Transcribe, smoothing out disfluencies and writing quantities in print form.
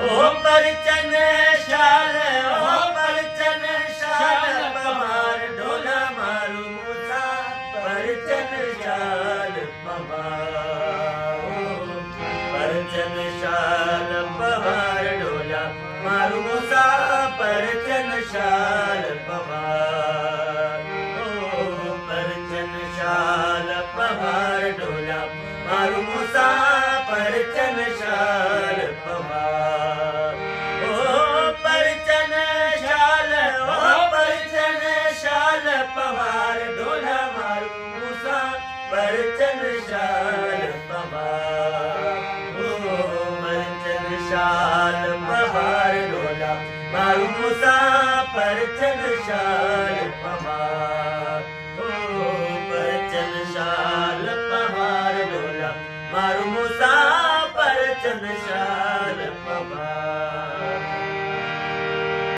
ओ परचन शाल, ओ परचन शाल पवार ढोला मारू मूसा परचन शाल पवार। परचन शाल पवार ढोला मारू मूसा परचन शाल पवार। परचन शाल पवार ढोला मारू मूसा परचन शाल पवार। परचन शाल, ओ परचन शाल पवार ढोला मारू मूसा परचन शाल पवार। परचन शाल पवार ढोला मारू मूसा